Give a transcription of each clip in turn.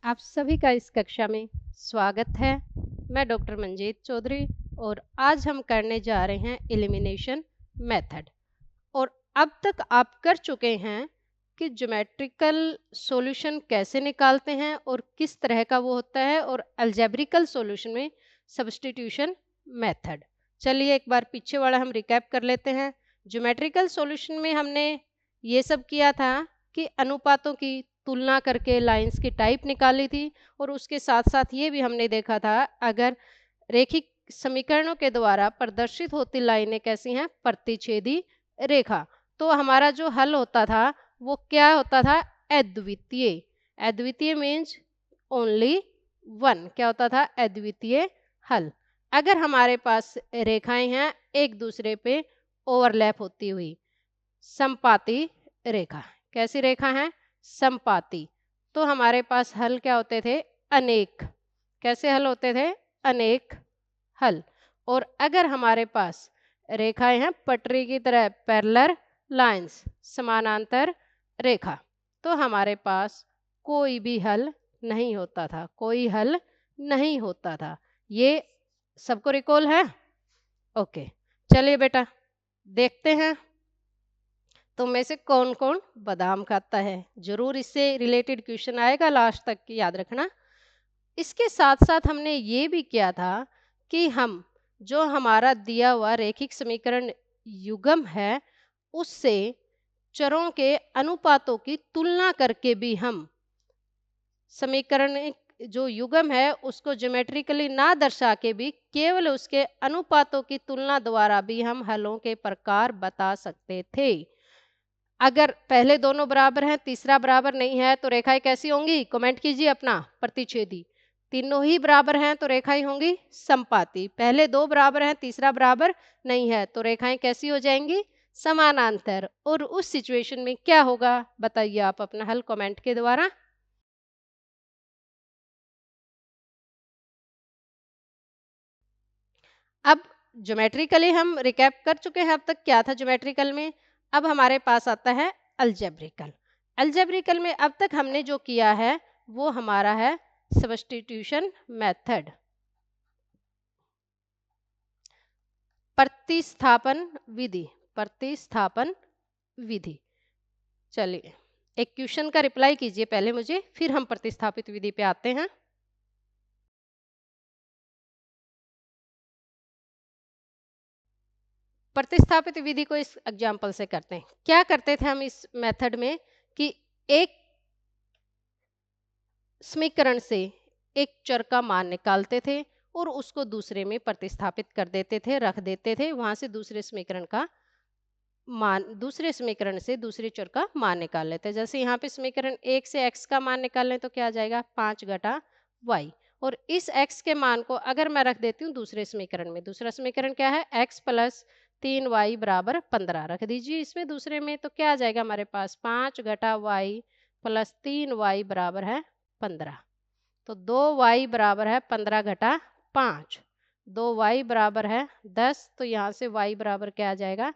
आप सभी का इस कक्षा में स्वागत है। मैं डॉक्टर मंजीत चौधरी और आज हम करने जा रहे हैं एलिमिनेशन मेथड। और अब तक आप कर चुके हैं कि ज्योमेट्रिकल सॉल्यूशन कैसे निकालते हैं और किस तरह का वो होता है, और अलजेब्रिकल सॉल्यूशन में सब्स्टिट्यूशन मेथड। चलिए एक बार पीछे वाला हम रिकैप कर लेते हैं। ज्योमेट्रिकल सॉल्यूशन में हमने ये सब किया था कि अनुपातों की तुलना करके लाइंस की टाइप निकाली थी, और उसके साथ साथ ये भी हमने देखा था अगर रेखिक समीकरणों के द्वारा प्रदर्शित होती लाइनें कैसी हैं, प्रतिच्छेदी रेखा, तो हमारा जो हल होता था वो क्या होता था, अद्वितीय। अद्वितीय मीन्स ओनली वन, क्या होता था, अद्वितीय हल। अगर हमारे पास रेखाएं हैं एक दूसरे पे ओवरलैप होती हुई, समपाती रेखा, कैसी रेखा है, समपाती, तो हमारे पास हल क्या होते थे, अनेक। कैसे हल होते थे, अनेक हल। और अगर हमारे पास रेखाएं हैं पटरी की तरह, पैरेलल लाइंस, समानांतर रेखा, तो हमारे पास कोई भी हल नहीं होता था, कोई हल नहीं होता था। ये सबको रिकॉल है? ओके, चलिए बेटा देखते हैं तुम में से कौन कौन बादाम खाता है। जरूर इससे रिलेटेड क्वेश्चन आएगा लास्ट तक की, याद रखना। इसके साथ साथ हमने ये भी किया था कि हम जो हमारा दिया हुआ रेखिक समीकरण युग्म है उससे चरों के अनुपातों की तुलना करके भी हम समीकरण जो युग्म है उसको ज्योमेट्रिकली ना दर्शा के भी केवल उसके अनुपातों की तुलना द्वारा भी हम हलों के प्रकार बता सकते थे। अगर पहले दोनों बराबर हैं, तीसरा बराबर नहीं है, तो रेखाएं कैसी होंगी, कमेंट कीजिए अपना, प्रतिच्छेदी। तीनों ही बराबर हैं तो रेखाएं होंगी समपाती। पहले दो बराबर हैं, तीसरा बराबर नहीं है, तो रेखाएं कैसी हो जाएंगी, समानांतर। और उस सिचुएशन में क्या होगा बताइए आप अपना हल कमेंट के द्वारा। अब ज्योमेट्रिकली हम रिकैप कर चुके हैं, अब तक क्या था ज्योमेट्रिकल में। अब हमारे पास आता है अलजेब्रिकल। अलजेब्रिकल में अब तक हमने जो किया है वो हमारा है सब्स्टिट्यूशन मेथड, प्रतिस्थापन विधि, प्रतिस्थापन विधि। चलिए एक क्वेश्चन का रिप्लाई कीजिए पहले मुझे, फिर हम प्रतिस्थापित विधि पे आते हैं। प्रतिस्थापित विधि को इस एग्जाम्पल से करते हैं। क्या करते थे हम इस मेथड में कि एक समीकरण से एक चर का मान निकालते थे और उसको दूसरे में प्रतिस्थापित कर देते थे, रख देते थे, वहां से दूसरे समीकरण का मान, दूसरे समीकरण से दूसरे चर का मान निकाल लेते हैं। जैसे यहाँ पे समीकरण एक से x का मान निकाल लें तो क्या आ जाएगा, 5 घटा y। और इस x के मान को अगर मैं रख देती हूँ दूसरे समीकरण में, दूसरा समीकरण क्या है, x प्लस 3y बराबर 15 रख दीजिए इसमें दूसरे में, तो क्या आ जाएगा हमारे पास, 5 घटा y प्लस 3y बराबर है 15। तो 2y बराबर है 15 घटा 5, 2y बराबर है 10, तो यहाँ से y बराबर क्या आ जाएगा,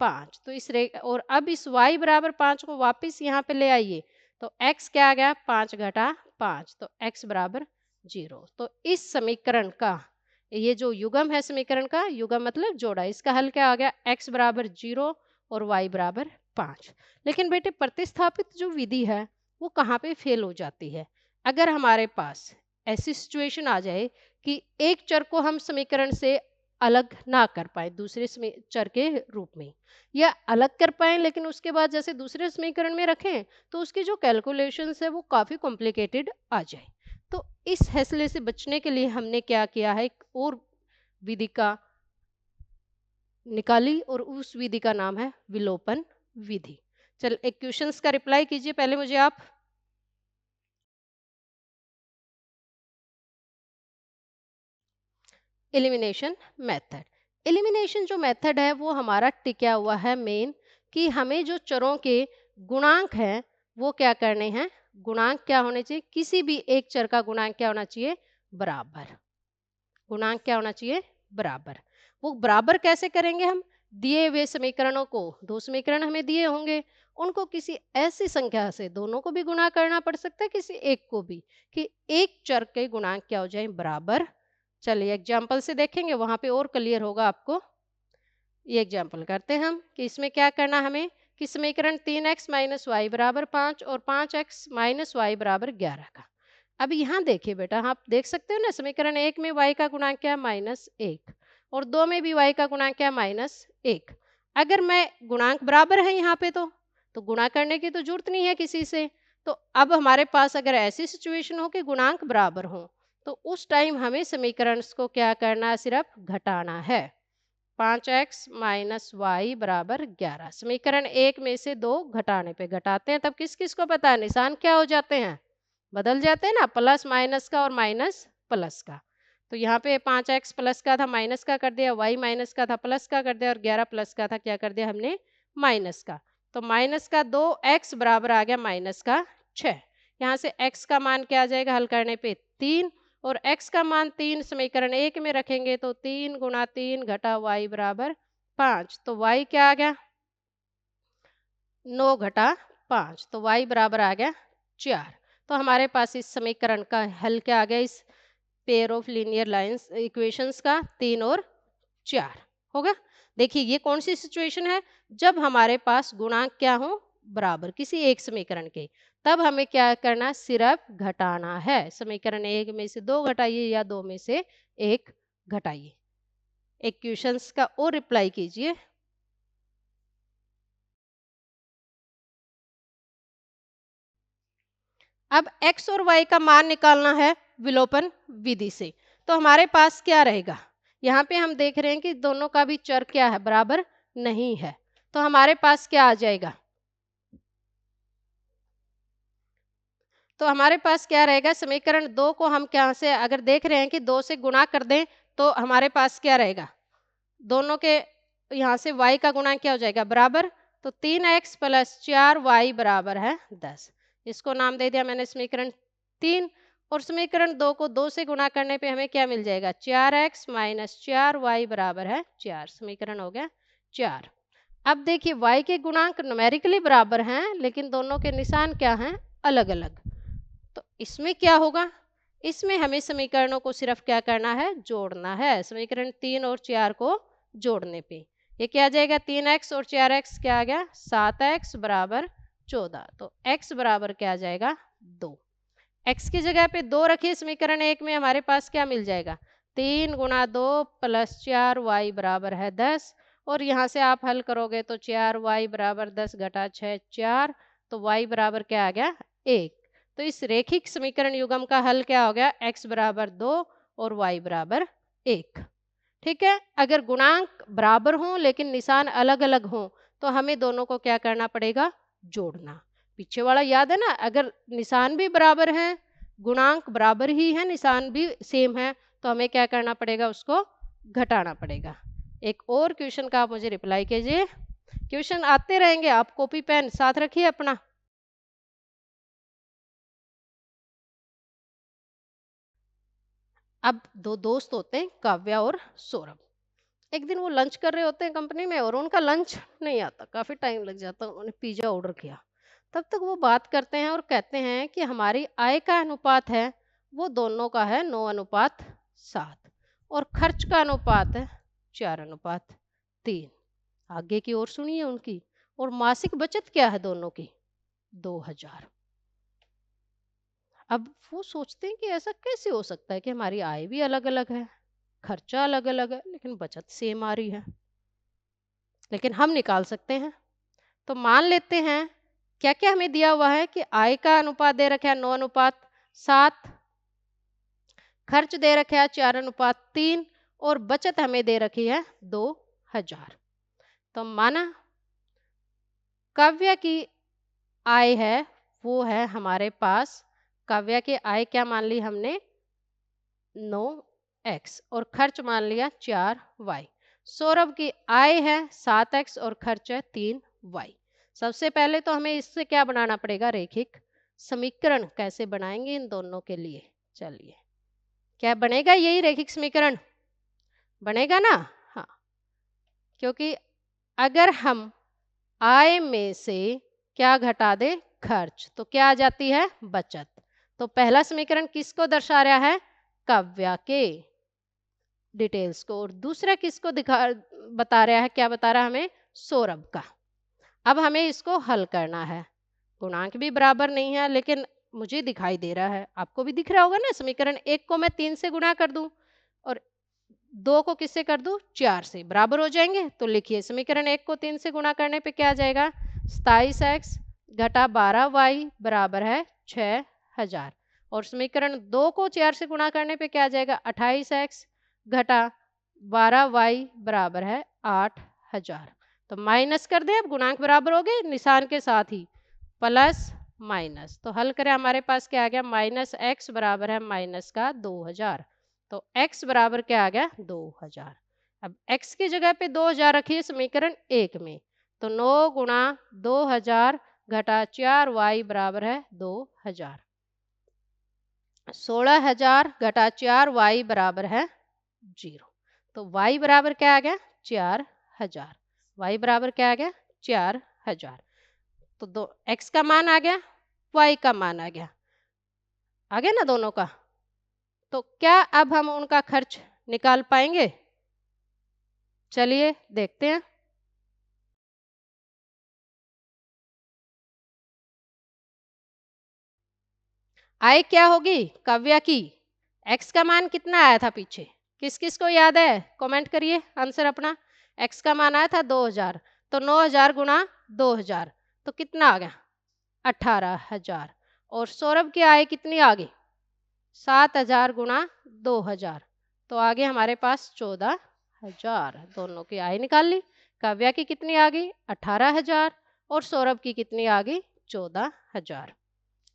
5। तो इस और अब इस y बराबर 5 को वापस यहाँ पे ले आइए, तो x क्या आ गया, 5 घटा 5, तो x बराबर 0। तो इस समीकरण का, ये जो युग्म है समीकरण का, युग्म मतलब जोड़ा, इसका हल क्या आ गया, x बराबर 0 और y बराबर 5। लेकिन बेटे प्रतिस्थापित जो विधि है वो कहाँ पे फेल हो जाती है, अगर हमारे पास ऐसी सिचुएशन आ जाए कि एक चर को हम समीकरण से अलग ना कर पाए दूसरे चर के रूप में, या अलग कर पाए लेकिन उसके बाद जैसे दूसरे समीकरण में रखें तो उसकी जो कैलकुलेशंस है वो काफ़ी कॉम्प्लिकेटेड आ जाए। तो इस फैसले से बचने के लिए हमने क्या किया है, एक और विधि का निकाली और उस विधि का नाम है विलोपन विधि। चल एक क्वेश्चंस का रिप्लाई कीजिए पहले मुझे आप। एलिमिनेशन मेथड, एलिमिनेशन जो मेथड है वो हमारा टिका हुआ है मेन, कि हमें जो चरों के गुणांक हैं वो क्या करने हैं, गुणांक क्या होने चाहिए, किसी भी एक चर का गुणांक क्या होना चाहिए, बराबर। गुणांक क्या होना चाहिए, बराबर। वो बराबर कैसे करेंगे हम, दिए हुए समीकरणों को, दो समीकरण हमें दिए होंगे उनको किसी ऐसी संख्या से दोनों को भी गुणा करना पड़ सकता है, किसी एक को भी, कि एक चर के गुणांक क्या हो जाए, बराबर। चलिए एग्जाम्पल से देखेंगे, वहां पे और क्लियर होगा आपको। ये एग्जाम्पल करते हैं हम कि इसमें क्या करना हमें, कि समीकरण 3x माइनस वाई बराबर 5 और 5x माइनस वाई बराबर 11 का। अब यहाँ देखिए बेटा, आप देख सकते हो ना, समीकरण 1 में y का गुणांक क्या है, -1, और 2 में भी y का गुणांक क्या है, -1। अगर मैं गुणांक बराबर है यहाँ पे तो गुणा करने की तो जरूरत नहीं है किसी से। तो अब हमारे पास अगर ऐसी सिचुएशन हो कि गुणांक बराबर हो, तो उस टाइम हमें समीकरण को क्या करना है, सिर्फ घटाना है। 5x माइनस वाई बराबर 11, समीकरण 1 में से 2 घटाने पे घटाते हैं, तब किस किस को पता है, निशान क्या हो जाते हैं, बदल जाते हैं ना, प्लस माइनस का और माइनस प्लस का। तो यहाँ पे 5x प्लस का था माइनस का कर दिया, y माइनस का था प्लस का कर दिया, और 11 प्लस का था क्या कर दिया हमने, माइनस का। तो माइनस का 2x बराबर आ गया माइनस का 6। यहाँ से x का मान क्या आ जाएगा, हल करने पे 3, और x का मान 3 समीकरण 1 में रखेंगे तो 3 गुणा 3 घटा y बराबर 5। तो y क्या आ गया, 9 घटा 5, तो y बराबर आ गया 4। तो हमारे पास इस समीकरण का हल क्या आ गया, इस pair of linear lines equations का, 3 और 4 होगा। देखिए ये कौन सी सिचुएशन है, जब हमारे पास गुणांक क्या हो, बराबर किसी एक समीकरण के, तब हमें क्या करना, सिर्फ घटाना है। समीकरण 1 में से 2 घटाइए या 2 में से 1 घटाइए। इक्वेशंस का और रिप्लाई कीजिए। अब x और y का मान निकालना है विलोपन विधि से। तो हमारे पास क्या रहेगा, यहाँ पे हम देख रहे हैं कि दोनों का भी चर क्या है, बराबर नहीं है। तो हमारे पास क्या आ जाएगा, तो हमारे पास क्या रहेगा, समीकरण 2 को हम क्या से अगर देख रहे हैं कि 2 से गुणा कर दें, तो हमारे पास क्या रहेगा, दोनों के यहाँ से y का गुणा क्या हो जाएगा, बराबर। तो 3x प्लस 4y बराबर है 10। इसको नाम दे दिया मैंने समीकरण 3। और समीकरण 2 को 2 से गुणा करने पे हमें क्या मिल जाएगा, 4x माइनस 4y बराबर है 4। समीकरण हो गया 4। अब देखिए y के गुणांक न्यूमेरिकली बराबर हैं, लेकिन दोनों के निशान क्या हैं, अलग अलग। तो इसमें क्या होगा, इसमें हमें समीकरणों को सिर्फ क्या करना है, जोड़ना है। समीकरण 3 और 4 को जोड़ने पे ये क्या आ जाएगा, 3x और 4x क्या आ गया, 7x बराबर 14। तो x बराबर क्या आ जाएगा, 2। x की जगह पे 2 रखिए, समीकरण 1 में हमारे पास क्या मिल जाएगा, 3 गुणा 2 प्लस 4y बराबर है 10। और यहाँ से आप हल करोगे तो 4y बराबर 10 घटा 6 4, तो y बराबर क्या आ गया, 1। तो इस रेखिक समीकरण युग्म का हल क्या हो गया, x बराबर 2 और y बराबर 1। ठीक है, अगर गुणांक बराबर हों लेकिन निशान अलग अलग हों, तो हमें दोनों को क्या करना पड़ेगा, जोड़ना। पीछे वाला याद है ना, अगर निशान भी बराबर है, गुणांक बराबर ही है, निशान भी सेम है, तो हमें क्या करना पड़ेगा, उसको घटाना पड़ेगा। एक और क्वेश्चन का आप मुझे रिप्लाई कीजिए। क्वेश्चन आते रहेंगे, आप कॉपी पेन साथ रखिए अपना। अब दो दोस्त होते हैं, काव्या और सौरभ। एक दिन वो लंच कर रहे होते हैं कंपनी में, और उनका लंच नहीं आता, काफ़ी टाइम लग जाता है। उन्होंने पिज़्ज़ा ऑर्डर किया। तब तक वो बात करते हैं और कहते हैं कि हमारी आय का अनुपात है वो दोनों का है 9:7, और खर्च का अनुपात है 4:3। आगे की ओर सुनिए उनकी। और मासिक बचत क्या है दोनों की, 2000। अब वो सोचते हैं कि ऐसा कैसे हो सकता है कि हमारी आय भी अलग अलग है, खर्चा अलग अलग है, लेकिन बचत सेम आ रही है। लेकिन हम निकाल सकते हैं। तो मान लेते हैं क्या क्या हमें दिया हुआ है, कि आय का अनुपात दे रखा है 9:7, खर्च दे रखा है 4:3, और बचत हमें दे रखी है 2000। तो माना काव्या की आय है वो है हमारे पास, काव्या की आय क्या मान ली हमने, 9x, और खर्च मान लिया 4y। सौरभ की आय है 7x और खर्च है 3y। सबसे पहले तो हमें इससे क्या बनाना पड़ेगा, रेखिक समीकरण। कैसे बनाएंगे इन दोनों के लिए, चलिए क्या बनेगा, यही रेखिक समीकरण बनेगा ना। हाँ, क्योंकि अगर हम आय में से क्या घटा दे? खर्च। तो क्या आ जाती है? बचत। तो पहला समीकरण किसको दर्शा रहा है? काव्या के डिटेल्स को, और दूसरा किसको बता रहा है? क्या बता रहा है हमें? सौरभ का। अब हमें इसको हल करना है। गुणांक भी बराबर नहीं है, लेकिन मुझे दिखाई दे रहा है, आपको भी दिख रहा होगा ना। समीकरण 1 को मैं 3 से गुणा कर दूं और 2 को किससे कर दूं? 4 से, बराबर हो जाएंगे। तो लिखिए, समीकरण 1 को 3 से गुणा करने पे क्या आ जाएगा? 27x घटा 12y बराबर है 6000। और समीकरण 2 को 4 से गुणा करने पे क्या आ जाएगा? 28x घटा 12y बराबर है 8000। तो माइनस कर दें, अब गुणांक बराबर हो गए निशान के साथ ही, प्लस माइनस। तो हल करें, हमारे पास क्या आ गया? माइनस एक्स बराबर है माइनस का 2000। तो x बराबर क्या आ गया? 2000। अब x की जगह पे 2000 रखिए समीकरण 1 में। तो 9 गुणा 2000 घटा 4y बराबर है 2000। 16000 घटा 4y बराबर है 0। तो y बराबर क्या आ गया? 4000। y बराबर क्या आ गया? 4000। तो दो x का मान आ गया, y का मान आ गया ना दोनों का। तो क्या अब हम उनका खर्च निकाल पाएंगे? चलिए देखते हैं। आय क्या होगी? काव्या की। x का मान कितना आया था पीछे? किस किस को याद है? कमेंट करिए आंसर अपना। x का मान आया था 2000। तो 9000 गुणा 2000 तो कितना आ गया? 18000। और सौरभ की आय कितनी आ गई? 7000 गुणा 2000 तो आगे हमारे पास 14000। दोनों की आय निकाल ली। काव्या की कितनी आ गई? 18000 और सौरभ की कितनी आ गई? 14000।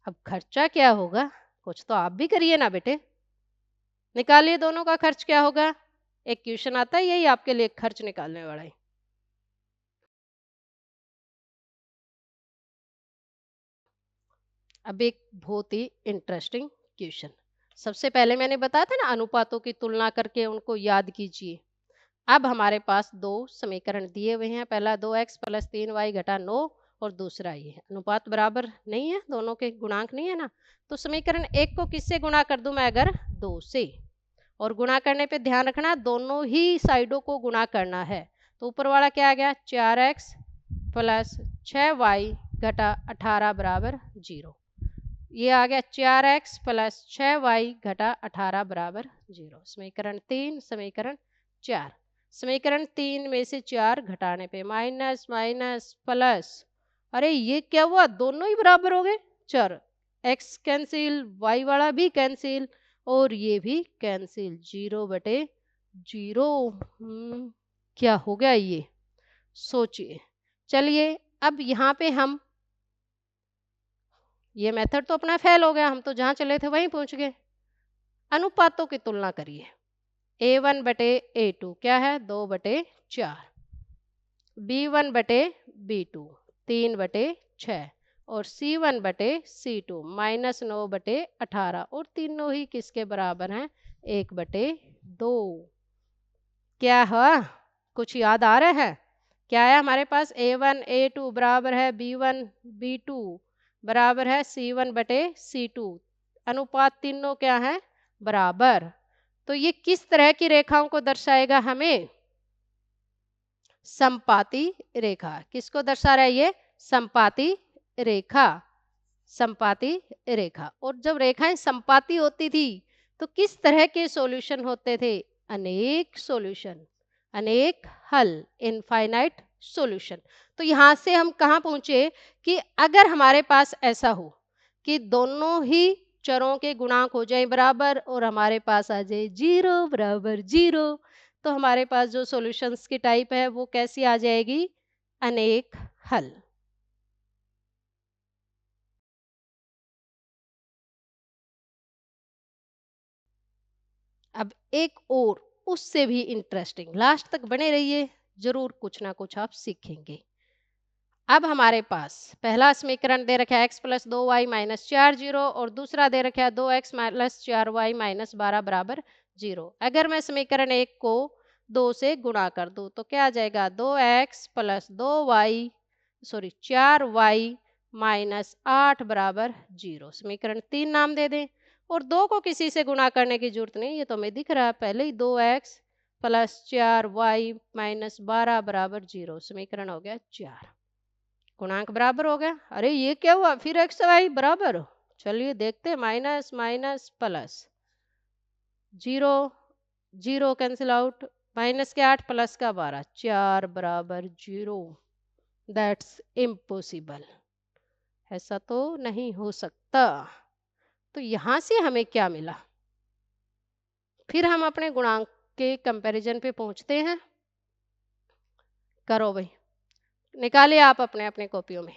अब खर्चा क्या होगा? कुछ तो आप भी करिए ना बेटे, निकालिए दोनों का खर्च क्या होगा। एक क्वेश्चन आता है यही आपके लिए खर्च निकालने वाला है। अब एक बहुत ही इंटरेस्टिंग क्वेश्चन। सबसे पहले मैंने बताया था ना, अनुपातों की तुलना करके उनको याद कीजिए। अब हमारे पास दो समीकरण दिए हुए हैं, पहला 2x प्लस 3y घटा 9 और दूसरा ये अनुपात बराबर नहीं है, दोनों के गुणांक नहीं है ना। तो समीकरण 1 को किससे गुणा कर दूं मैं? अगर 2 से, और गुणा करने पे ध्यान रखना दोनों ही साइडों को गुणा करना है। तो ऊपर वाला क्या आ गया? 4x प्लस 6y घटा 18 बराबर 0। ये आ गया 4x प्लस 6y घटा 18 बराबर 0। समीकरण 3, समीकरण 4। समीकरण 3 में से 4 घटाने पे माइनस माइनस प्लस। अरे ये क्या हुआ? दोनों ही बराबर हो गए। चर x कैंसिल, y वाला भी कैंसिल और ये भी कैंसिल। 0 बटे 0। क्या हो गया ये? सोचिए। चलिए अब यहाँ पे हम, ये मेथड तो अपना फेल हो गया, हम तो जहाँ चले थे वहीं पहुँच गए। अनुपातों की तुलना करिए। a1 बटे a2 क्या है? 2 बटे 4। b1 बटे b2 3 बटे 6 और c1 बटे c2 माइनस 9 बटे 18 और तीनों ही किसके बराबर हैं? 1 बटे 2। क्या है? कुछ याद आ रहा है? क्या है हमारे पास? a1 a2 बराबर है b1 b2 बराबर है c1 बटे c2। अनुपात तीनों क्या है? बराबर। तो ये किस तरह की रेखाओं को दर्शाएगा? हमें समपाती रेखा। किसको दर्शा रहा है ये? समपाती रेखा। समपाती रेखा। और जब रेखाएं समपाती होती थी तो किस तरह के सॉल्यूशन होते थे? अनेक सॉल्यूशन, अनेक हल, इनफाइनाइट सॉल्यूशन। तो यहां से हम कहां पहुंचे कि अगर हमारे पास ऐसा हो कि दोनों ही चरों के गुणांक हो जाए बराबर और हमारे पास आ जाए 0 बराबर 0, तो हमारे पास जो सॉल्यूशंस की टाइप है वो कैसी आ जाएगी? अनेक हल। अब एक और उससे भी इंटरेस्टिंग, लास्ट तक बने रहिए, जरूर कुछ ना कुछ आप सीखेंगे। अब हमारे पास पहला समीकरण दे रखा है एक्स प्लस 2y माइनस 4 0 और दूसरा दे रखा है 2x प्लस 4y माइनस 12 बराबर 0। अगर मैं समीकरण 1 को 2 से गुणा कर दूं तो क्या आ जाएगा? 2x plus 2y, sorry 4y minus 8 बराबर 0। समीकरण 3 नाम दे दें और 2 को किसी से गुणा करने की जरूरत नहीं, ये तो हमें दिख रहा है पहले ही। 2x प्लस 4y माइनस 12 बराबर 0। समीकरण हो गया 4। गुणांक बराबर हो गया। अरे ये क्या हुआ, फिर x y बराबर। चलिए देखते हैं, minus minus plus, 0 0 cancel out, minus के 8 प्लस का 12, 4 बराबर 0। दैट्स इम्पॉसिबल, ऐसा तो नहीं हो सकता। तो यहां से हमें क्या मिला? फिर हम अपने गुणांक के कंपैरिजन पे पहुंचते हैं। करो भाई, निकालिए आप अपने अपने कॉपियों में।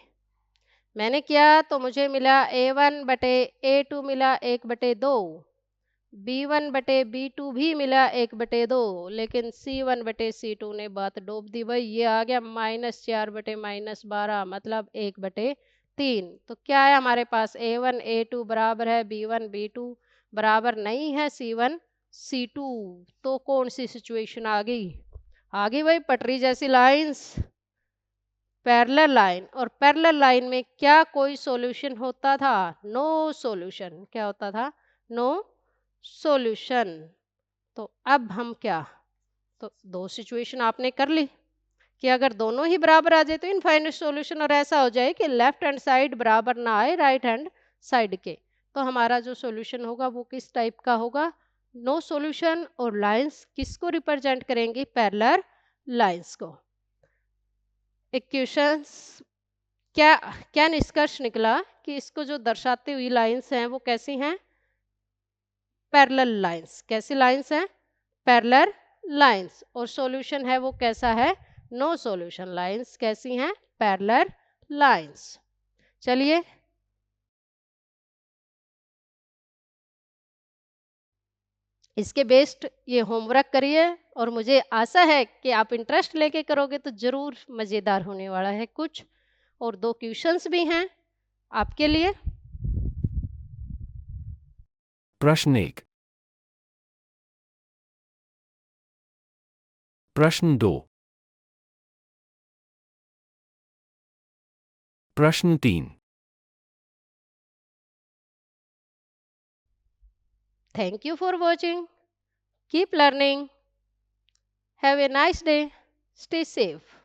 मैंने किया तो मुझे मिला a1 बटे a2 मिला 1/2, b1 बटे b2 भी मिला 1/2, लेकिन c1 बटे c2 ने बात डोब दी भाई। ये आ गया -4 बटे -12 मतलब 1/3। तो क्या है हमारे पास, a1 a2 बराबर है b1 b2, बराबर नहीं है c1 c2। तो कौन सी सिचुएशन आ गई? आ गई भाई पटरी जैसी लाइंस, पैरेलल लाइन। और पैरेलल लाइन में क्या कोई सॉल्यूशन होता था? No solution. क्या होता था? No solution. तो अब हम क्या, तो दो सिचुएशन आपने कर ली कि अगर दोनों ही बराबर आ जाए तो इनफाइनाइट सॉल्यूशन, और ऐसा हो जाए कि लेफ्ट हैंड साइड बराबर ना आए राइट हैंड साइड के, तो हमारा जो सॉल्यूशन होगा वो किस टाइप का होगा? No solution. और लाइंस किसको रिप्रेजेंट करेंगी? पैरेलल लाइंस को। इक्वेशंस क्या क्या निष्कर्ष निकला कि इसको जो दर्शाती हुई लाइंस हैं वो कैसी हैं? Parallel lines. कैसी लाइंस हैं? Parallel lines. और सॉल्यूशन है वो कैसा है? No solution lines. कैसी हैं? Parallel lines. चलिए इसके बेस्ड ये होमवर्क करिए, और मुझे आशा है कि आप इंटरेस्ट लेके करोगे तो जरूर मजेदार होने वाला है कुछ। और दो क्वेश्चंस भी हैं आपके लिए। प्रश्न 1, प्रश्न 2, प्रश्न 3। Thank you for watching. Keep learning. Have a nice day. Stay safe.